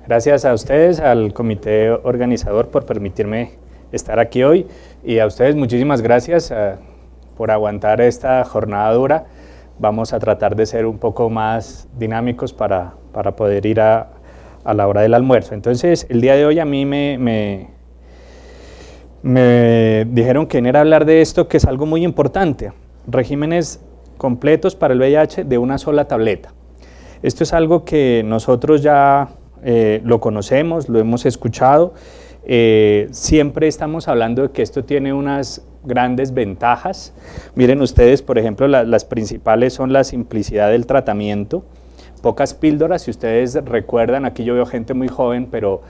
Gracias a ustedes, al comité organizador por permitirme estar aquí hoy y a ustedes muchísimas gracias por aguantar esta jornada dura. Vamos a tratar de ser un poco más dinámicos para poder ir a la hora del almuerzo. Entonces, el día de hoy a mí me dijeron que era hablar de esto, que es algo muy importante, regímenes completos para el VIH de una sola tableta. Esto es algo que nosotros ya lo conocemos, lo hemos escuchado, siempre estamos hablando de que esto tiene unas grandes ventajas. Miren ustedes, por ejemplo, las principales son la simplicidad del tratamiento, pocas píldoras. Si ustedes recuerdan, aquí yo veo gente muy joven, pero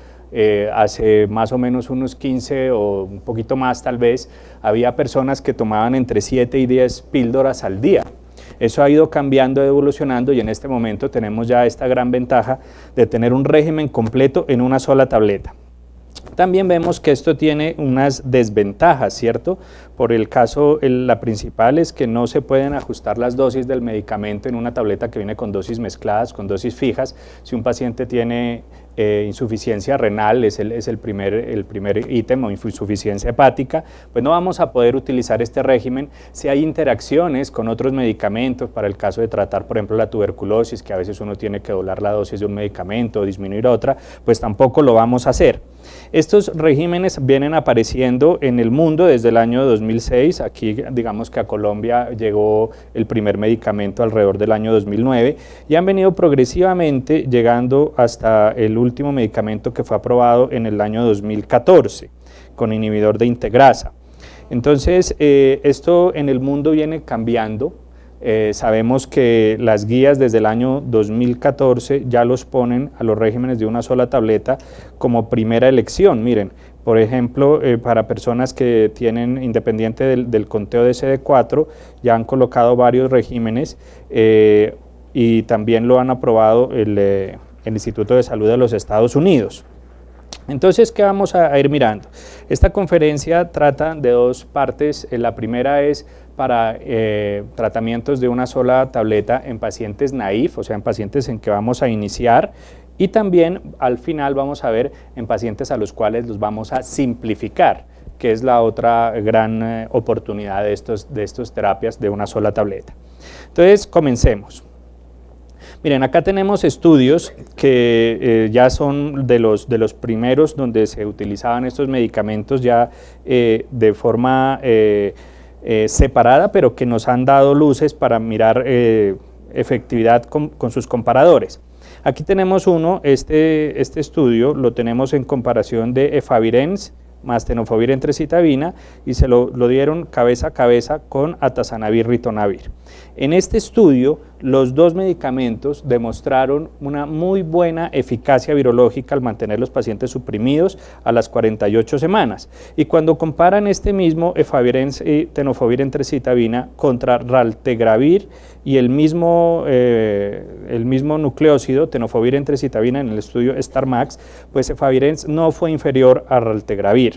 hace más o menos unos 15 o un poquito más tal vez, había personas que tomaban entre 7 y 10 píldoras al día. Eso ha ido cambiando, evolucionando, y en este momento tenemos ya esta gran ventaja de tener un régimen completo en una sola tableta. También vemos que esto tiene unas desventajas, ¿cierto? Por el caso, la principal es que no se pueden ajustar las dosis del medicamento en una tableta que viene con dosis mezcladas, con dosis fijas. Si un paciente tiene insuficiencia renal, es el primer ítem, o insuficiencia hepática, pues no vamos a poder utilizar este régimen. Si hay interacciones con otros medicamentos, para el caso de tratar, por ejemplo, la tuberculosis, que a veces uno tiene que doblar la dosis de un medicamento o disminuir otra, pues tampoco lo vamos a hacer. Estos regímenes vienen apareciendo en el mundo desde el año 2006, aquí digamos que a Colombia llegó el primer medicamento alrededor del año 2009 y han venido progresivamente llegando hasta el último medicamento que fue aprobado en el año 2014 con inhibidor de integrasa. Entonces esto en el mundo viene cambiando. Sabemos que las guías desde el año 2014 ya los ponen a los regímenes de una sola tableta como primera elección. Miren, por ejemplo, para personas que tienen, independiente del conteo de CD4, ya han colocado varios regímenes y también lo han aprobado el Instituto de Salud de los Estados Unidos. Entonces, ¿qué vamos a ir mirando? Esta conferencia trata de dos partes. La primera es para tratamientos de una sola tableta en pacientes naïf, o sea, en pacientes en que vamos a iniciar, y también al final vamos a ver en pacientes a los cuales los vamos a simplificar, que es la otra gran oportunidad de estos terapias de una sola tableta. Entonces, comencemos. Miren, acá tenemos estudios que ya son de los primeros donde se utilizaban estos medicamentos ya de forma separada, pero que nos han dado luces para mirar efectividad con sus comparadores. Aquí tenemos uno, este estudio lo tenemos en comparación de efavirenz más tenofovir entrecitavina y se lo dieron cabeza a cabeza con atazanavir ritonavir. En este estudio, los dos medicamentos demostraron una muy buena eficacia virológica al mantener los pacientes suprimidos a las 48 semanas. Y cuando comparan este mismo efavirenz y tenofovir entrecitavina contra raltegravir y el mismo nucleócido, tenofovir entrecitavina, en el estudio STARMAX, pues efavirenz no fue inferior a raltegravir.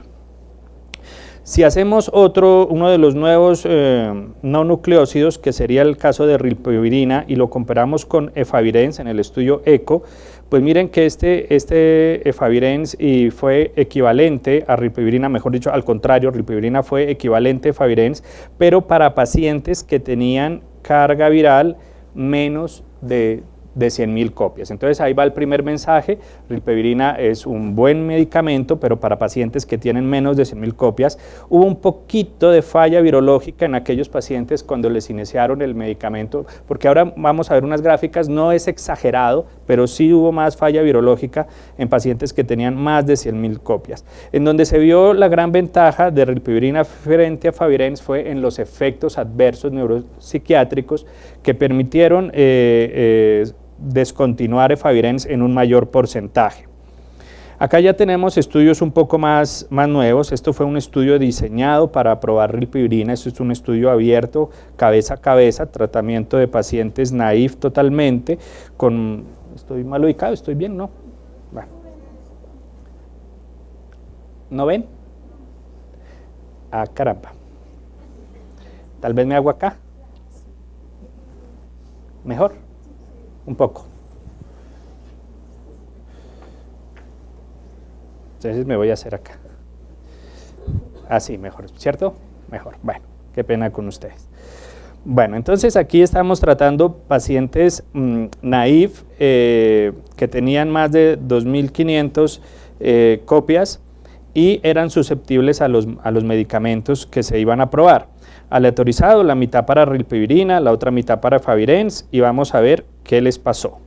Si hacemos uno de los nuevos no nucleócidos, que sería el caso de rilpivirina, y lo comparamos con efavirenz en el estudio ECO, pues miren que este efavirenz fue equivalente a rilpivirina, mejor dicho, al contrario, rilpivirina fue equivalente a efavirenz, pero para pacientes que tenían carga viral menos de 100.000 copias. Entonces ahí va el primer mensaje. Rilpivirina es un buen medicamento, pero para pacientes que tienen menos de 100.000 copias. Hubo un poquito de falla virológica en aquellos pacientes cuando les iniciaron el medicamento, porque ahora vamos a ver unas gráficas, no es exagerado, pero sí hubo más falla virológica en pacientes que tenían más de 100.000 copias. En donde se vio la gran ventaja de rilpivirina frente a efavirenz fue en los efectos adversos neuropsiquiátricos que permitieron descontinuar efavirenz en un mayor porcentaje. Acá ya tenemos estudios un poco más nuevos. Esto fue un estudio diseñado para probar rilpivirina. Esto es un estudio abierto, cabeza a cabeza, tratamiento de pacientes naïf totalmente, ¿estoy mal ubicado? ¿Estoy bien? ¿No? Bueno. ¿No ven? Ah, caramba. Tal vez me hago acá. ¿Mejor? Un poco. Entonces me voy a hacer acá. Así, mejor, ¿cierto? Mejor. Bueno, qué pena con ustedes. Bueno, entonces aquí estamos tratando pacientes naïf que tenían más de 2.500 copias y eran susceptibles a los medicamentos que se iban a probar. Aleatorizado, la mitad para rilpivirina, la otra mitad para efavirenz, y vamos a ver qué les pasó.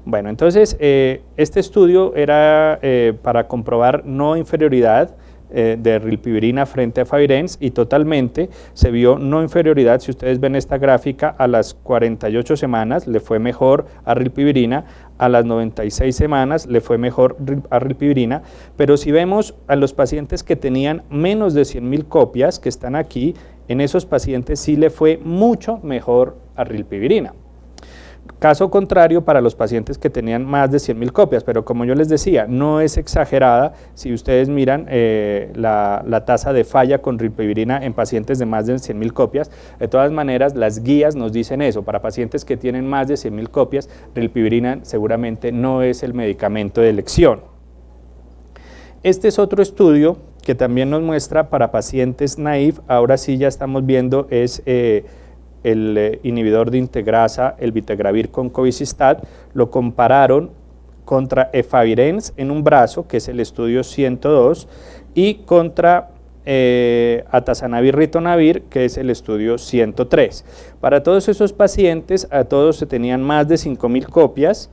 Bueno, entonces este estudio era para comprobar no inferioridad de rilpivirina frente a efavirenz, y totalmente se vio no inferioridad. Si ustedes ven esta gráfica, a las 48 semanas le fue mejor a rilpivirina, a las 96 semanas le fue mejor a rilpivirina, pero si vemos a los pacientes que tenían menos de 100.000 copias, que están aquí, en esos pacientes sí le fue mucho mejor a rilpivirina. Caso contrario para los pacientes que tenían más de 100.000 copias, pero como yo les decía, no es exagerada. Si ustedes miran la tasa de falla con rilpivirina en pacientes de más de 100.000 copias, de todas maneras las guías nos dicen eso: para pacientes que tienen más de 100.000 copias, rilpivirina seguramente no es el medicamento de elección. Este es otro estudio que también nos muestra para pacientes naïf. Ahora sí ya estamos viendo es el inhibidor de integrasa, el vitegravir con cobicistat. Lo compararon contra efavirenz en un brazo, que es el estudio 102, y contra atazanavir ritonavir, que es el estudio 103. Para todos esos pacientes, a todos se tenían más de 5.000 copias.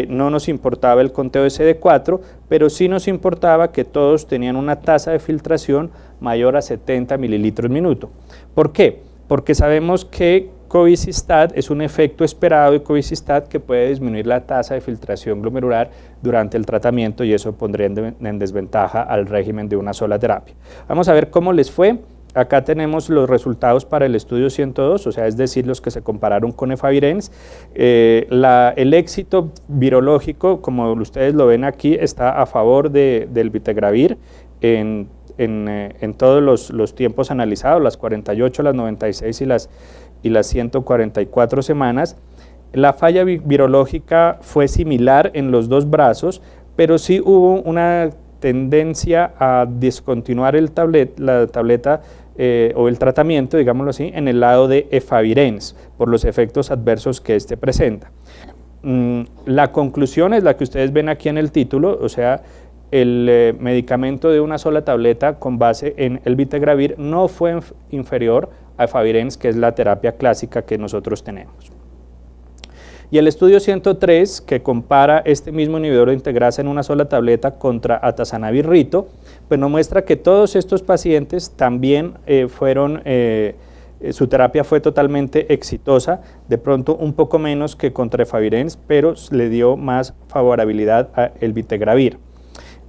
No nos importaba el conteo de CD4, pero sí nos importaba que todos tenían una tasa de filtración mayor a 70 mililitros minuto. ¿Por qué? Porque sabemos que cobicistat es un efecto esperado de cobicistat que puede disminuir la tasa de filtración glomerular durante el tratamiento, y eso pondría en desventaja al régimen de una sola terapia. Vamos a ver cómo les fue. Acá tenemos los resultados para el estudio 102, o sea, es decir, los que se compararon con efavirenz. El éxito virológico, como ustedes lo ven aquí, está a favor del vitegravir en todos los tiempos analizados, las 48, las 96 y las 144 semanas. La falla virológica fue similar en los dos brazos, pero sí hubo una tendencia a discontinuar la tableta o el tratamiento, digámoslo así, en el lado de efavirenz, por los efectos adversos que este presenta. La conclusión es la que ustedes ven aquí en el título, o sea, el medicamento de una sola tableta con base en el vitegravir no fue inferior a efavirenz, que es la terapia clásica que nosotros tenemos. Y el estudio 103, que compara este mismo inhibidor de integrasa en una sola tableta contra atazanavir rito, pues nos muestra que todos estos pacientes también su terapia fue totalmente exitosa, de pronto un poco menos que contra efavirenz, pero le dio más favorabilidad al vitegravir.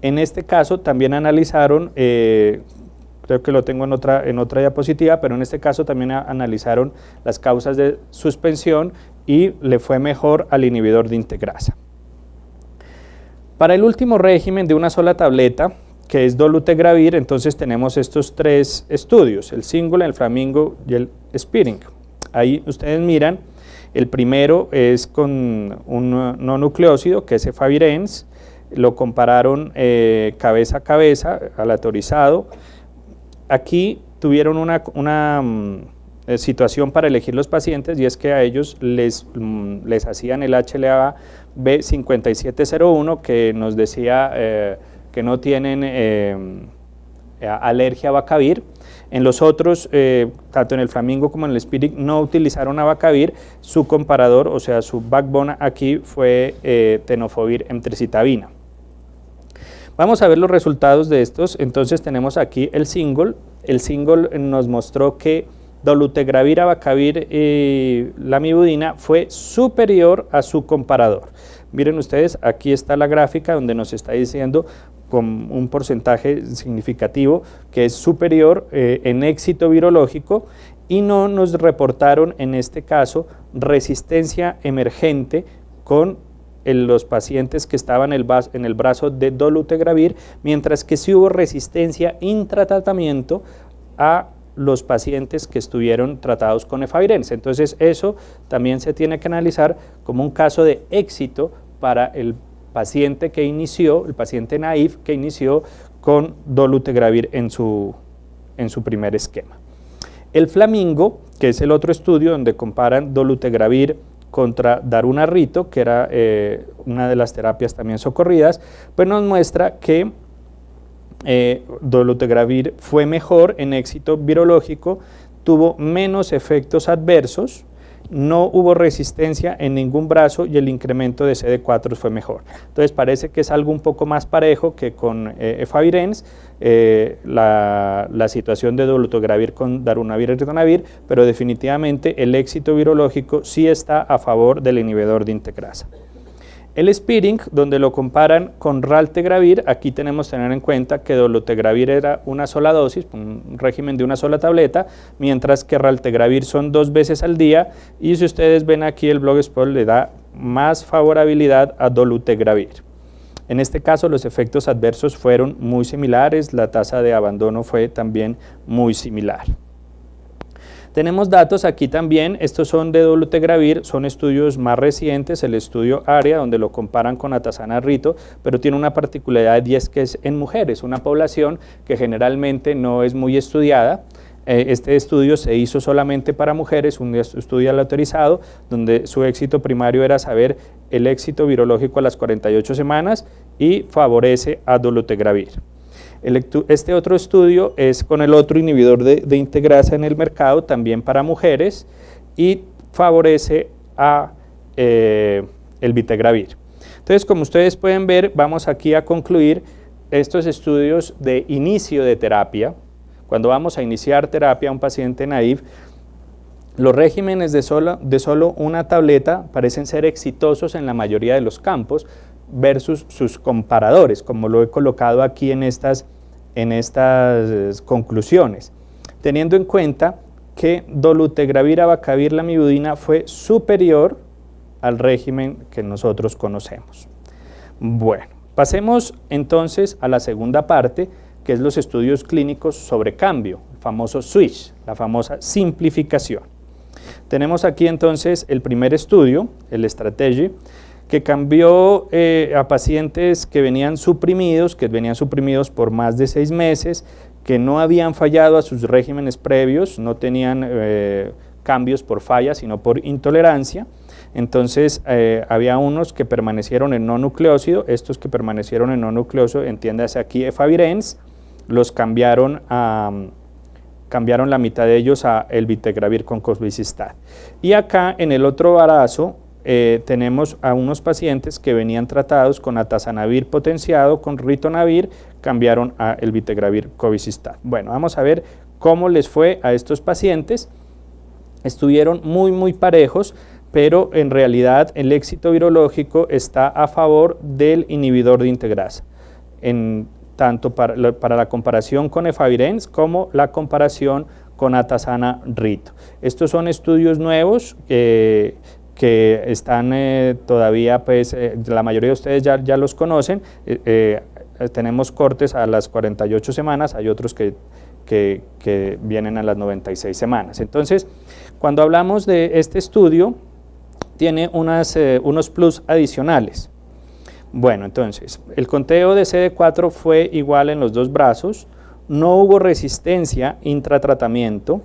En este caso también analizaron, creo que lo tengo en otra diapositiva, pero en este caso también analizaron las causas de suspensión y le fue mejor al inhibidor de integrasa. Para el último régimen de una sola tableta, que es dolutegravir, entonces tenemos estos tres estudios: el Single, el Flamingo y el Speeding. Ahí ustedes miran, el primero es con un no nucleócido, que es efavirenz. Lo compararon cabeza a cabeza, aleatorizado. Aquí tuvieron una situación para elegir los pacientes, y es que a ellos les hacían el HLA B5701, que nos decía que no tienen alergia a abacavir. En los otros, tanto en el Flamingo como en el Spirit, no utilizaron abacavir. Su comparador, o sea, su backbone aquí fue tenofovir emtricitabina. Vamos a ver los resultados de estos. Entonces tenemos aquí el Single. El Single nos mostró que dolutegravir, abacavir y lamivudina fue superior a su comparador. Miren ustedes, aquí está la gráfica donde nos está diciendo con un porcentaje significativo que es superior en éxito virológico, y no nos reportaron en este caso resistencia emergente con los pacientes que estaban en el brazo de dolutegravir, mientras que sí hubo resistencia intratratamiento a los pacientes que estuvieron tratados con efavirenz. Entonces eso también se tiene que analizar como un caso de éxito para el paciente que inició, el paciente naive que inició con dolutegravir en su primer esquema. El Flamingo, que es el otro estudio donde comparan dolutegravir contra darunarrito, que era una de las terapias también socorridas, pues nos muestra que dolutegravir fue mejor en éxito virológico, tuvo menos efectos adversos, no hubo resistencia en ningún brazo y el incremento de CD4 fue mejor. Entonces parece que es algo un poco más parejo que con efavirenz, la situación de dolutegravir con darunavir y ritonavir, pero definitivamente el éxito virológico sí está a favor del inhibidor de integrasa. El Spearing, donde lo comparan con raltegravir, aquí tenemos que tener en cuenta que dolutegravir era una sola dosis, un régimen de una sola tableta, mientras que raltegravir son 2 veces al día, y si ustedes ven aquí el blogspot le da más favorabilidad a dolutegravir. En este caso los efectos adversos fueron muy similares, la tasa de abandono fue también muy similar. Tenemos datos aquí también, estos son de dolutegravir, son estudios más recientes, el estudio ARIA, donde lo comparan con atazanarrito, pero tiene una particularidad y es que es en mujeres, una población que generalmente no es muy estudiada. Este estudio se hizo solamente para mujeres, un estudio aleatorizado, donde su éxito primario era saber el éxito virológico a las 48 semanas y favorece a dolutegravir. Este otro estudio es con el otro inhibidor de integrasa en el mercado, también para mujeres, y favorece a el vitegravir. Entonces, como ustedes pueden ver, vamos aquí a concluir estos estudios de inicio de terapia. Cuando vamos a iniciar terapia a un paciente naive, los regímenes de solo una tableta parecen ser exitosos en la mayoría de los campos versus sus comparadores, como lo he colocado aquí en estas conclusiones, teniendo en cuenta que dolutegravir, abacavir, lamivudina fue superior al régimen que nosotros conocemos. Bueno, pasemos entonces a la segunda parte, que es los estudios clínicos sobre cambio, el famoso switch, la famosa simplificación. Tenemos aquí entonces el primer estudio, el Strategy, que cambió a pacientes que venían suprimidos por más de 6 meses, que no habían fallado a sus regímenes previos, no tenían cambios por falla, sino por intolerancia. Entonces había unos que permanecieron en no nucleócido, estos que permanecieron en no nucleócido, entiéndase aquí efavirenz, los cambiaron la mitad de ellos a el vitegravir con cosbicistat. Y acá en el otro brazo tenemos a unos pacientes que venían tratados con atazanavir potenciado con ritonavir, cambiaron a el vitegravir cobicistat. Bueno, vamos a ver cómo les fue a estos pacientes. Estuvieron muy parejos, pero en realidad el éxito virológico está a favor del inhibidor de integrasa, tanto para la comparación con efavirenz como la comparación con atazanarrito. Estos son estudios nuevos que están todavía, pues la mayoría de ustedes ya los conocen. Tenemos cortes a las 48 semanas, hay otros que vienen a las 96 semanas. Entonces, cuando hablamos de este estudio, tiene unos plus adicionales. Bueno, entonces, el conteo de CD4 fue igual en los 2 brazos, no hubo resistencia intratratamiento,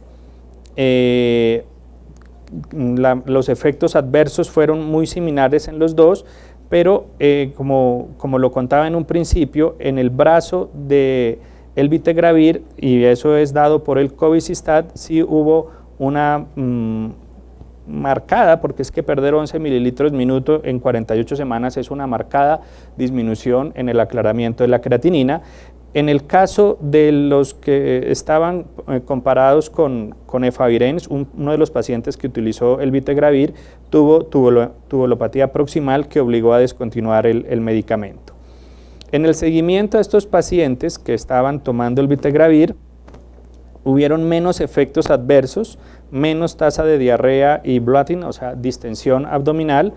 los efectos adversos fueron muy similares en los dos, pero como lo contaba en un principio, en el brazo de el vitegravir, y eso es dado por el cobicistat, sí hubo una marcada, porque es que perder 11 mililitros minuto en 48 semanas es una marcada disminución en el aclaramiento de la creatinina. En el caso de los que estaban comparados con efavirenz, uno de los pacientes que utilizó el vitegravir tuvo tubulopatía proximal que obligó a descontinuar el medicamento. En el seguimiento a estos pacientes que estaban tomando el vitegravir, hubieron menos efectos adversos, menos tasa de diarrea y bloating, o sea, distensión abdominal,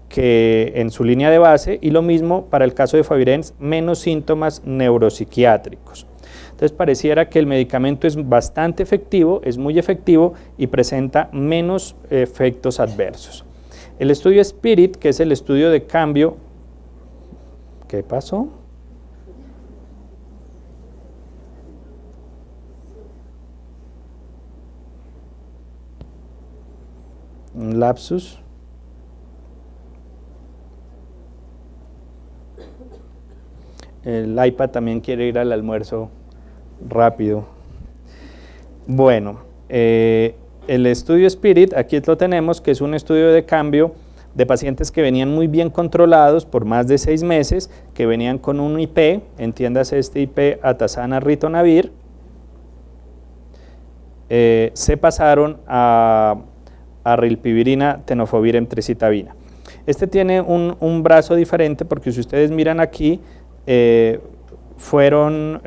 que en su línea de base, y lo mismo para el caso de efavirenz, menos síntomas neuropsiquiátricos. Entonces pareciera que el medicamento es bastante efectivo, es muy efectivo y presenta menos efectos adversos. El estudio SPIRIT, que es el estudio de cambio, ¿Qué pasó? Un lapsus. El iPad también quiere ir al almuerzo rápido. Bueno, el estudio SPIRIT, aquí lo tenemos, que es un estudio de cambio de pacientes que venían muy bien controlados por más de 6 meses, que venían con un IP, entiéndase este IP Atazana Ritonavir, se pasaron a rilpivirina, tenofovir, emtricitabina. Este tiene un brazo diferente porque si ustedes miran aquí, fueron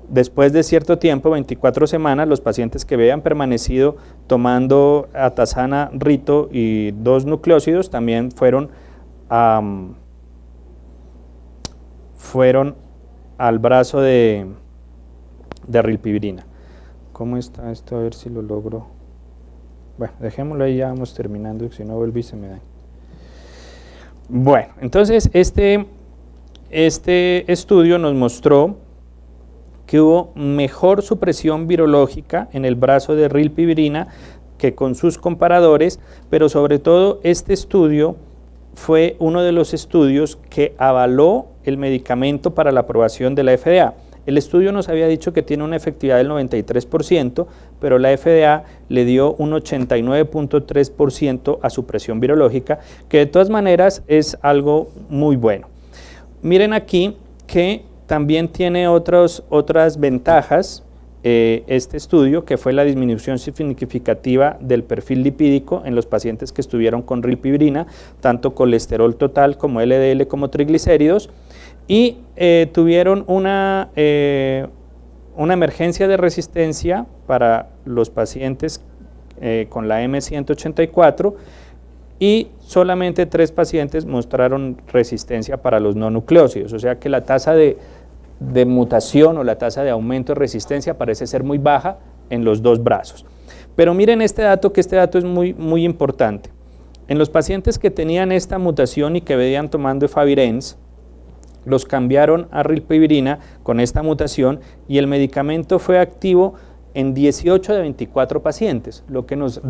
después de cierto tiempo, 24 semanas, los pacientes que habían permanecido tomando atazana, rito y 2 nucleósidos también fueron al brazo de rilpivirina. ¿Cómo está esto? A ver si lo logro. Bueno, dejémoslo ahí, ya vamos terminando, si no vuelve y se me da. Bueno, entonces este estudio nos mostró que hubo mejor supresión virológica en el brazo de rilpivirina que con sus comparadores, pero sobre todo este estudio fue uno de los estudios que avaló el medicamento para la aprobación de la FDA. El estudio nos había dicho que tiene una efectividad del 93%, pero la FDA le dio un 89.3% a supresión virológica, que de todas maneras es algo muy bueno. Miren aquí que también tiene otras ventajas este estudio, que fue la disminución significativa del perfil lipídico en los pacientes que estuvieron con rilpivirina, tanto colesterol total como LDL como triglicéridos, y tuvieron una emergencia de resistencia para los pacientes con la M184, y solamente 3 pacientes mostraron resistencia para los no nucleósidos, o sea que la tasa de mutación o la tasa de aumento de resistencia parece ser muy baja en los 2 brazos. Pero miren este dato, que este dato es muy importante. En los pacientes que tenían esta mutación y que venían tomando efavirenz, los cambiaron a rilpivirina con esta mutación y el medicamento fue activo en 18 de 24 pacientes, lo que nos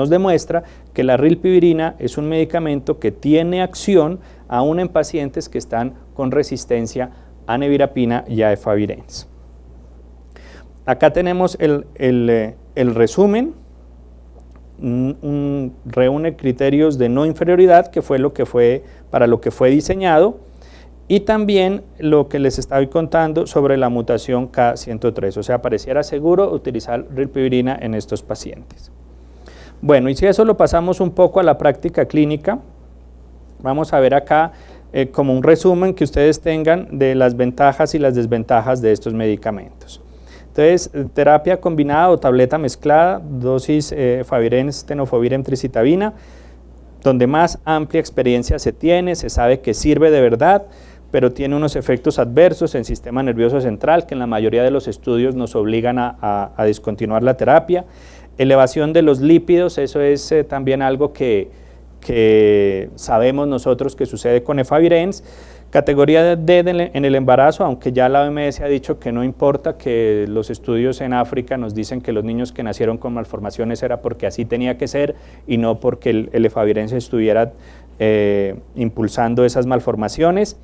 demuestra que la rilpivirina es un medicamento que tiene acción aún en pacientes que están con resistencia a nevirapina y a efavirenz. Acá tenemos el resumen, reúne criterios de no inferioridad, que fue para lo que fue diseñado, y también lo que les estaba contando sobre la mutación K103, o sea, pareciera seguro utilizar rilpivirina en estos pacientes. Bueno, y si eso lo pasamos un poco a la práctica clínica, vamos a ver acá como un resumen que ustedes tengan de las ventajas y las desventajas de estos medicamentos. Entonces, terapia combinada o tableta mezclada, dosis efavirenz, tenofovir, emtricitabina, donde más amplia experiencia se tiene, se sabe que sirve de verdad, pero tiene unos efectos adversos en el sistema nervioso central que en la mayoría de los estudios nos obligan a discontinuar la terapia. Elevación de los lípidos, eso es también algo que sabemos nosotros que sucede con efavirenz. Categoría D en el embarazo, aunque ya la OMS ha dicho que no importa, que los estudios en África nos dicen que los niños que nacieron con malformaciones era porque así tenía que ser y no porque el efavirenz estuviera impulsando esas malformaciones.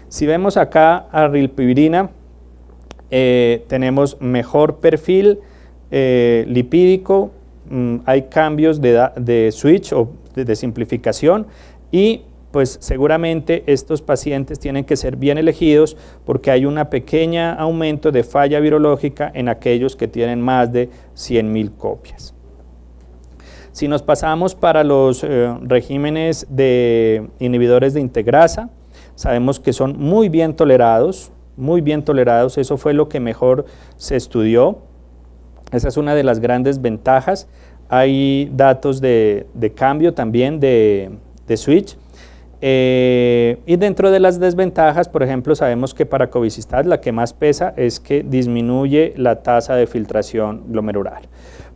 Si vemos acá a rilpivirina, tenemos mejor perfil lipídico, hay cambios de switch o de simplificación, y pues seguramente estos pacientes tienen que ser bien elegidos porque hay un pequeño aumento de falla virológica en aquellos que tienen más de 100.000 copias. Si nos pasamos para los regímenes de inhibidores de integrasa, sabemos que son muy bien tolerados, eso fue lo que mejor se estudió. Esa es una de las grandes ventajas. Hay datos de cambio también de switch. Y dentro de las desventajas, por ejemplo, sabemos que para cobicistat la que más pesa es que disminuye la tasa de filtración glomerular.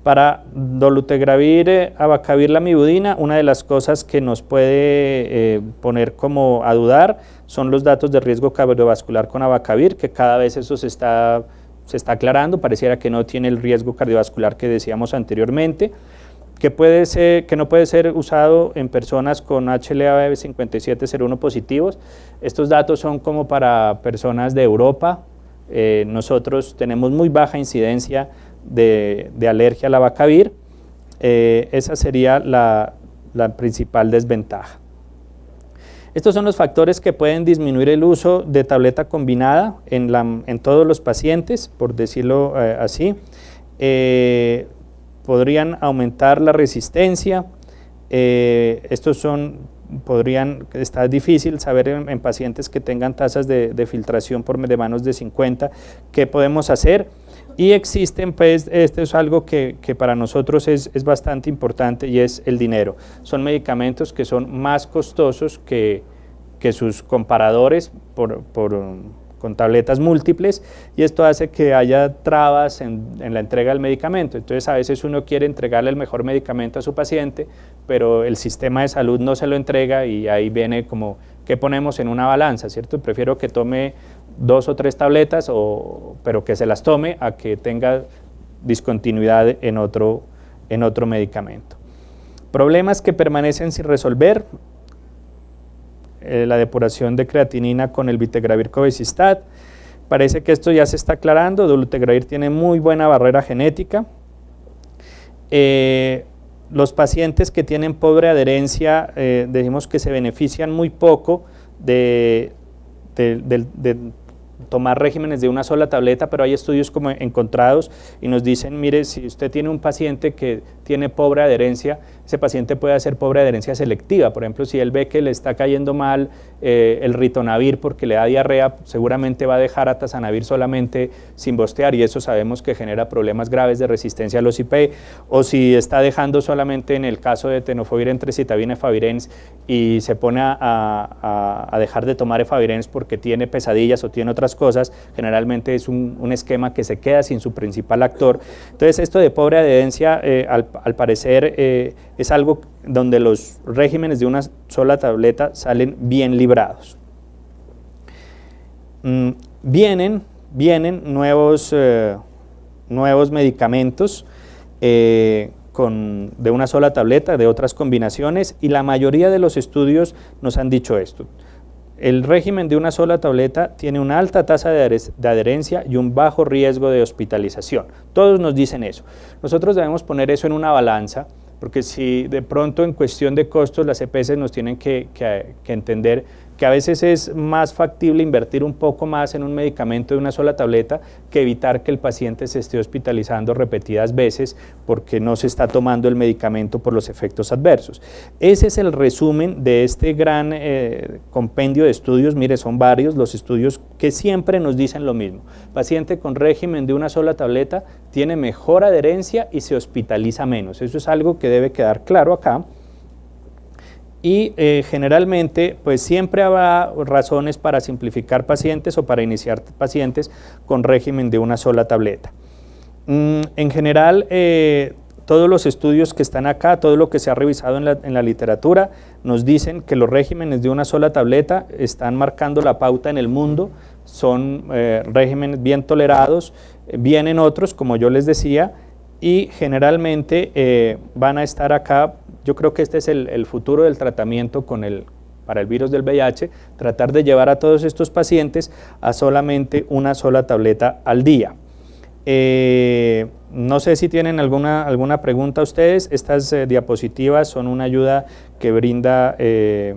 Para dolutegravir, abacavir, lamivudina, una de las cosas que nos puede poner como a dudar son los datos de riesgo cardiovascular con abacavir, que cada vez eso se está aclarando, pareciera que no tiene el riesgo cardiovascular que decíamos anteriormente, que no puede ser usado en personas con HLA-B5701 positivos. Estos datos son como para personas de Europa. Nosotros tenemos muy baja incidencia de alergia al abacavir. Esa sería la principal desventaja. Estos son los factores que pueden disminuir el uso de tableta combinada en todos los pacientes, por decirlo así. Podrían aumentar la resistencia. Está difícil saber en pacientes que tengan tasas de filtración de menos de 50 qué podemos hacer. Y existen, pues, esto es algo que para nosotros es bastante importante, y es el dinero. Son medicamentos que son más costosos que sus comparadores con tabletas múltiples, y esto hace que haya trabas en la entrega del medicamento. Entonces a veces uno quiere entregarle el mejor medicamento a su paciente, pero el sistema de salud no se lo entrega, y ahí viene como, ¿qué ponemos en una balanza? ¿Cierto? Prefiero que tome 2 o 3 tabletas, pero que se las tome, a que tenga discontinuidad en otro medicamento. Problemas que permanecen sin resolver: la depuración de creatinina con el vitegravir cobecistat. Parece que esto ya se está aclarando. Dolutegravir tiene muy buena barrera genética. Los pacientes que tienen pobre adherencia, decimos que se benefician muy poco de tomar regímenes de una sola tableta, pero hay estudios como encontrados y nos dicen, mire, si usted tiene un paciente que tiene pobre adherencia, ese paciente puede hacer pobre adherencia selectiva. Por ejemplo, si él ve que le está cayendo mal el ritonavir porque le da diarrea, seguramente va a dejar atazanavir solamente sin bostear, y eso sabemos que genera problemas graves de resistencia a los IP. O si está dejando solamente, en el caso de tenofovir, entrecitavir, efavirenz, y se pone a dejar de tomar efavirenz porque tiene pesadillas o tiene otras cosas, generalmente es un esquema que se queda sin su principal actor. Entonces, esto de pobre adherencia, al parecer, es algo donde los regímenes de una sola tableta salen bien librados. Vienen nuevos medicamentos de una sola tableta, de otras combinaciones, y la mayoría de los estudios nos han dicho esto. El régimen de una sola tableta tiene una alta tasa de adherencia y un bajo riesgo de hospitalización. Todos nos dicen eso. Nosotros debemos poner eso en una balanza, porque si de pronto en cuestión de costos las EPS nos tienen que entender que a veces es más factible invertir un poco más en un medicamento de una sola tableta que evitar que el paciente se esté hospitalizando repetidas veces porque no se está tomando el medicamento por los efectos adversos. Ese es el resumen de este gran compendio de estudios. Mire, son varios los estudios que siempre nos dicen lo mismo. Paciente con régimen de una sola tableta tiene mejor adherencia y se hospitaliza menos. Eso es algo que debe quedar claro acá. Y generalmente, pues siempre habrá razones para simplificar pacientes o para iniciar pacientes con régimen de una sola tableta. En general, todos los estudios que están acá, todo lo que se ha revisado en la literatura, nos dicen que los regímenes de una sola tableta están marcando la pauta en el mundo, son regímenes bien tolerados. Vienen otros, como yo les decía, y generalmente van a estar acá. Yo creo que este es el futuro del tratamiento para el virus del VIH, tratar de llevar a todos estos pacientes a solamente una sola tableta al día. No sé si tienen alguna pregunta ustedes. Estas diapositivas son una ayuda que brinda el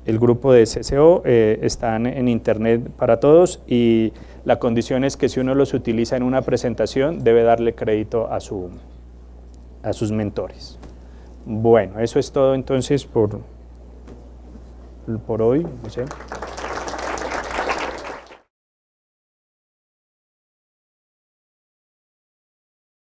grupo de CCO, están en internet para todos, y la condición es que si uno los utiliza en una presentación debe darle crédito a sus mentores. Bueno, eso es todo entonces por hoy. No sé.